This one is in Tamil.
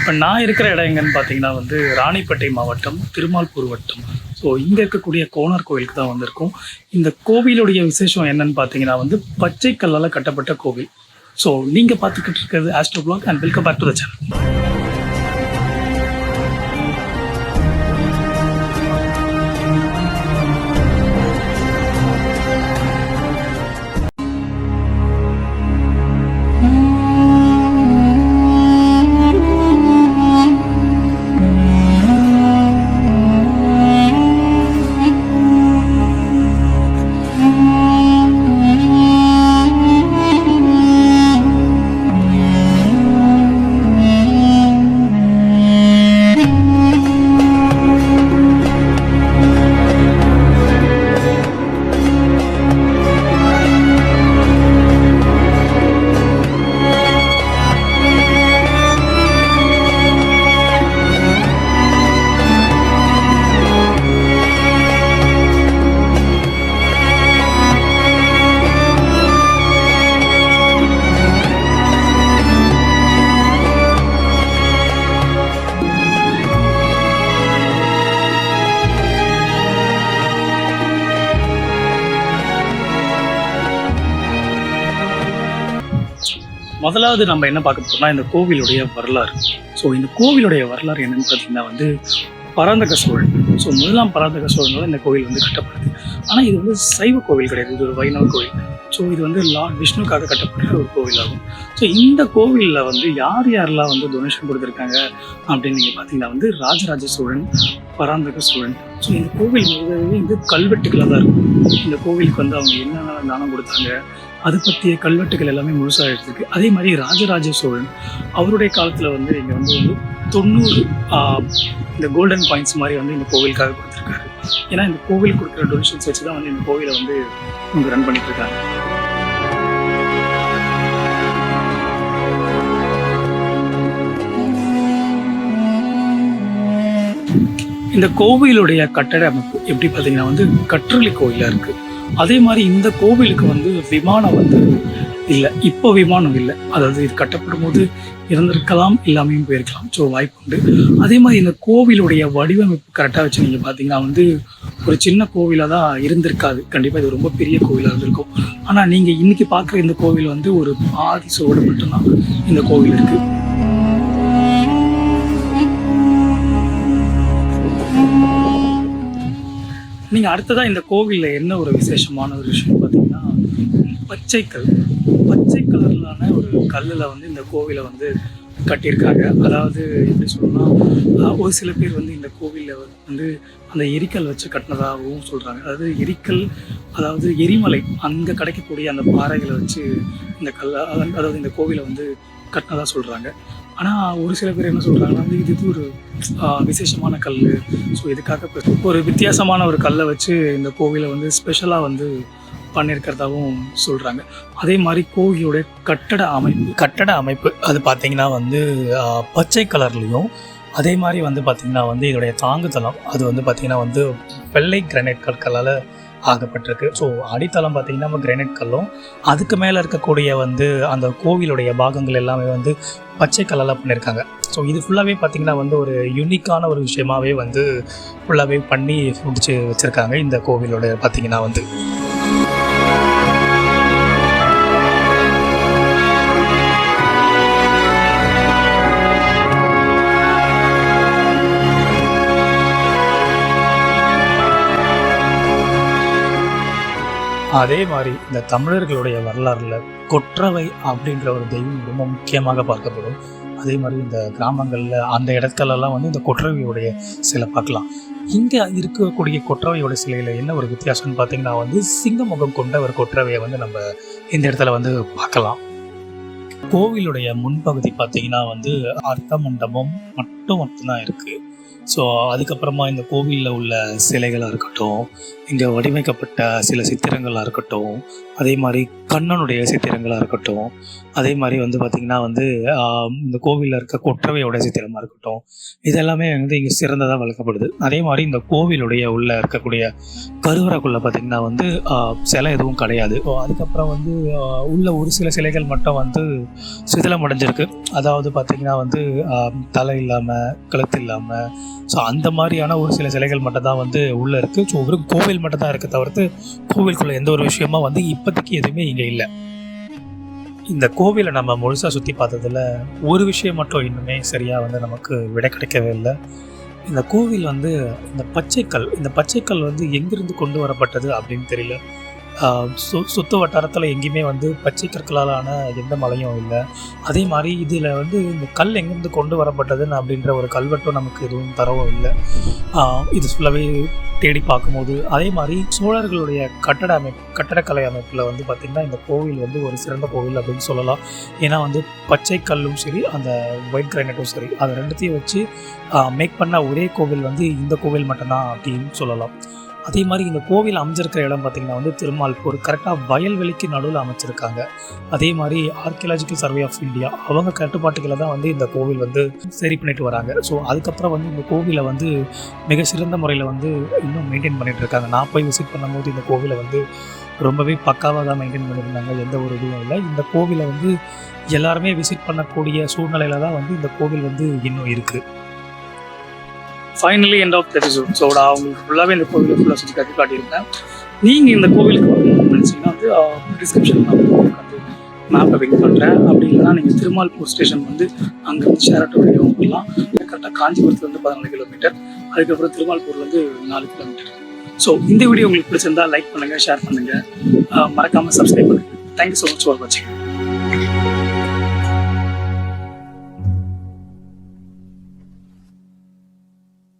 இப்போ நான் இருக்கிற இடம் எங்கன்னு பார்த்தீங்கன்னா வந்து ராணிப்பேட்டை மாவட்டம் திருமால்பூர் வட்டம். ஸோ இங்கே இருக்கக்கூடிய கோனார் கோவிலுக்கு தான் வந்திருக்கோம். இந்த கோவிலுடைய விசேஷம் என்னன்னு பார்த்தீங்கன்னா வந்து பச்சை கல்லால் கட்டப்பட்ட கோவில். ஸோ நீங்கள் பார்த்துக்கிட்டு இருக்கிறது Astro Blog and welcome back to the channel. முதலாவது நம்ம என்ன பார்க்க போறோம்னா இந்த கோவிலுடைய வரலாறு. ஸோ இந்த கோவிலுடைய வரலாறு என்னன்னு பார்த்தீங்கன்னா வந்து பராந்தக சோழன். ஸோ முதலாம் பராந்தக சோழனால் இந்த கோவில் வந்து கட்டப்படுது. ஆனால் இது வந்து சைவ கோவில் கிடையாது, இது ஒரு வைணவ கோவில். ஸோ இது வந்து லார்ட் விஷ்ணுக்காக கட்டப்பட்ட ஒரு கோவில் ஆகும். ஸோ இந்த கோவிலில் வந்து யாரெல்லாம் வந்து டொனேஷன் கொடுத்துருக்காங்க அப்படின்னு நீங்கள் பார்த்தீங்கன்னா வந்து ராஜராஜ சோழன், பராந்தக சோழன். ஸோ இந்த கோவில் வந்து கல்வெட்டுகளாக தான் இருக்கும். இந்த கோவிலுக்கு வந்து அவங்க என்னென்ன தானம் கொடுத்தாங்க அது பற்றிய கல்வெட்டுகள் எல்லாமே முழுசாக எடுத்துருக்கு. அதே மாதிரி ராஜராஜ சோழன் அவருடைய காலத்தில் வந்து இங்கே வந்து 90 இந்த கோல்டன் பாயிண்ட்ஸ் மாதிரி வந்து இந்த கோவிலுக்காக கொடுத்துருக்காரு. ஏன்னா இந்த கோவில் கொடுக்குற டொனேஷன்ஸ் வச்சு தான் வந்து இந்த கோவிலை வந்து இவங்க ரன் பண்ணிட்டு இருக்காங்க. இந்த கோவிலுடைய கட்டட அமைப்பு எப்படி பார்த்தீங்கன்னா வந்து கற்றளி கோயிலாக இருக்குது. அதே மாதிரி இந்த கோவிலுக்கு வந்து விமானம் வந்து இல்லை, இப்போ விமானம் இல்லை. அதாவது இது கட்டப்படும் போது இருந்திருக்கலாம், இல்லாமையும் போயிருக்கலாம். ஸோ வாய்ப்பு உண்டு. அதே மாதிரி இந்த கோவிலுடைய வடிவமைப்பு கரெக்டாக வச்சு நீங்கள் பார்த்தீங்கன்னா வந்து ஒரு சின்ன கோவிலாக தான் இருந்திருக்காது. கண்டிப்பாக இது ரொம்ப பெரிய கோவிலாக இருந்திருக்கும். ஆனால் நீங்கள் இன்னைக்கு பார்க்குற இந்த கோவில் வந்து ஒரு பாதி சோடு மட்டும்தான் இந்த கோவில் இருக்குது. நீங்கள் அடுத்ததாக இந்த கோவிலில் என்ன ஒரு விசேஷமான ஒரு விஷயம் பார்த்தீங்கன்னா பச்சை கலர்லான ஒரு கல்லில் வந்து இந்த கோவிலை வந்து கட்டியிருக்காங்க. அதாவது எப்படி சொல்லணும்னா ஒரு சில பேர் வந்து இந்த கோவிலில் வந்து அந்த எரிக்கல் வச்சு கட்டினதாகவும் சொல்கிறாங்க. அதாவது எரிமலை அங்கே கிடைக்கக்கூடிய அந்த பாறைகளை வச்சு இந்த அதாவது இந்த கோவிலை வந்து கட்டினதாக சொல்கிறாங்க. ஆனால் ஒரு சில பேர் என்ன சொல்கிறாங்கன்னா வந்து இது ஒரு விசேஷமான கல். ஸோ இதுக்காக ஒரு வித்தியாசமான ஒரு கல்லை வச்சு இந்த கோவிலை வந்து ஸ்பெஷலாக வந்து பண்ணியிருக்கிறதாகவும் சொல்கிறாங்க. அதே மாதிரி கோவிலுடைய கட்டட அமைப்பு அது பார்த்திங்கன்னா வந்து பச்சை கலர்லேயும், அதே மாதிரி வந்து பார்த்திங்கன்னா வந்து இதோடைய தாங்குதளம் அது வந்து பார்த்திங்கன்னா வந்து வெள்ளை கிரானைட் கற்களால் ஆகப்பட்டிருக்கு. ஸோ அடித்தளம் பார்த்திங்கன்னா நம்ம கிரானைட் கல்லும், அதுக்கு மேலே இருக்கக்கூடிய வந்து அந்த கோவிலுடைய பாகங்கள் எல்லாமே வந்து பச்சை கல்லால் பண்ணியிருக்காங்க. ஸோ இது ஃபுல்லாகவே பார்த்திங்கன்னா வந்து ஒரு யூனிக்கான ஒரு விஷயமாகவே வந்து ஃபுல்லாகவே பண்ணி முடிச்சு வச்சுருக்காங்க இந்த கோவிலோட பார்த்திங்கன்னா வந்து. அதே மாதிரி இந்த தமிழர்களுடைய வரலாறில் கொற்றவை அப்படின்ற ஒரு தெய்வம் ரொம்ப முக்கியமாக பார்க்கப்படும். அதே மாதிரி இந்த கிராமங்களில் அந்த இடத்துலலாம் வந்து இந்த கொற்றவையுடைய சிலை பார்க்கலாம். இங்கே இருக்கக்கூடிய கொற்றவையோட சிலையில் என்ன ஒரு வித்தியாசம்னு பார்த்தீங்கன்னா வந்து சிங்கமுகம் கொண்ட ஒரு கொற்றவையை வந்து நம்ம இந்த இடத்துல வந்து பார்க்கலாம். கோவிலுடைய முன்பகுதி பார்த்திங்கன்னா வந்து அர்த்த மண்டபம் மட்டும்தான் இருக்குது. ஸோ அதுக்கப்புறமா இந்த கோவிலில் உள்ள சிலைகளாக இருக்கட்டும், இங்கே வடிவமைக்கப்பட்ட சில சித்திரங்களாக இருக்கட்டும், அதே மாதிரி கண்ணனுடைய சித்திரங்களாக இருக்கட்டும், அதே மாதிரி வந்து பார்த்திங்கன்னா வந்து இந்த கோவிலில் இருக்க கொற்றவையோட சித்திரமாக இருக்கட்டும், இதெல்லாமே வந்து இங்கே சிறந்ததாக வளர்க்கப்படுது. அதே மாதிரி இந்த கோவிலுடைய உள்ளே இருக்கக்கூடிய கருவறைக்குள்ளே பார்த்திங்கன்னா வந்து சிலை எதுவும் கிடையாது. அதுக்கப்புறம் வந்து உள்ள ஒரு சில சிலைகள் மட்டும் வந்து சிதிலம் அடைஞ்சிருக்கு. அதாவது பார்த்திங்கன்னா வந்து தலை இல்லாமல், கழுத்து இல்லாமல், ஸோ அந்த மாதிரியான ஒரு சில சிலைகள் மட்டும் தான் வந்து உள்ளே இருக்குது. ஸோ ஒரு கோவில் மட்டும் தான் இருக்குது, தவிர்த்து கோவிலுக்குள்ளே எந்த ஒரு விஷயமா வந்து இப்போதைக்கு எதுவுமே இங்கே இல்லை. இந்த கோவிலை நம்ம முழுசாக சுற்றி பார்த்ததில் ஒரு விஷயம் மட்டும் இன்னுமே சரியாக வந்து நமக்கு விடை கிடைக்கவே இல்லை. இந்த கோவில் வந்து இந்த பச்சைக்கல் வந்து எங்கிருந்து கொண்டு வரப்பட்டது அப்படின்னு தெரியல. சுற்று வட்டாரத்தில் எங்கேயுமே வந்து பச்சை கற்களாலான எந்த மலையும் இல்லை. அதே மாதிரி இதில் வந்து இந்த கல் எங்கேருந்து கொண்டு வரப்பட்டதுன்னு அப்படின்ற ஒரு கல்வெட்டும் நமக்கு எதுவும் தரவும் இல்லை. இது ஃபுல்லாகவே தேடி பார்க்கும்போது அதே மாதிரி சோழர்களுடைய கட்டடக்கலை அமைப்பில் வந்து பார்த்திங்கன்னா இந்த கோவில் வந்து ஒரு சிறந்த கோவில் அப்படின்னு சொல்லலாம். ஏன்னா வந்து பச்சை கல்லும் சரி, அந்த ஒயிட் கிரானைட்டும் சரி, அது ரெண்டுத்தையும் வச்சு மேக் பண்ண ஒரே கோவில் வந்து இந்த கோவில் மட்டும்தான் அப்படின்னு சொல்லலாம். அதே மாதிரி இந்த கோவில் அமைஞ்சிருக்கிற இடம் பார்த்திங்கன்னா வந்து திருமால்பூர், கரெக்டாக வயல்வெளிக்கு நடுவில் அமைச்சிருக்காங்க. அதே மாதிரி ஆர்கியாலஜிக்கல் சர்வே ஆஃப் இந்தியா அவங்க கட்டுப்பாட்டுகளை தான் வந்து இந்த கோவில் வந்து சரி பண்ணிட்டு வராங்க. ஸோ அதுக்கப்புறம் வந்து இந்த கோவிலை வந்து மிக சிறந்த முறையில் வந்து இன்னும் மெயின்டைன் பண்ணிகிட்டு இருக்காங்க. நான் போய் விசிட் பண்ணும்போது இந்த கோவிலை வந்து ரொம்பவே பக்காவாக தான் மெயின்டைன் பண்ணியிருந்தாங்க. எந்த ஒரு இதுவும் இல்லை. இந்த கோவிலை வந்து எல்லாருமே விசிட் பண்ணக்கூடிய சூழ்நிலையில் தான் வந்து இந்த கோவில் வந்து இன்னும் இருக்குது. Finally end of the episode. So நான் உங்களுக்கு ஃபுல்லாகவே இந்த கோவிலை ஃபுல்லாக சுற்றி காட்டியிருக்கேன். நீங்கள் இந்த கோவிலுக்கு வரணும்னு நினச்சிங்கன்னா வந்து டிஸ்கிரிப்ஷனில் நான் உங்களுக்கு வந்து மேப்பை பிக் பண்ணுறேன். அப்படி இல்லைனா நீங்கள் திருமால்பூர் ஸ்டேஷன் வந்து அங்கேருந்து ஷேர் ஆட்டோ வழியாகவும் போகலாம். கரெக்டாக காஞ்சிபுரத்துலேருந்து 14 கிலோமீட்டர், அதுக்கப்புறம் திருமால்பூர்லேருந்து 4 கிலோமீட்டர். ஸோ இந்த வீடியோ உங்களுக்கு பிடிச்சிருந்தா லைக் பண்ணுங்கள், ஷேர் பண்ணுங்கள், மறக்காமல் சப்ஸ்கிரைப் பண்ணுங்கள். தேங்க்யூ ஸோ மச் ஃபார் வாட்சிங்.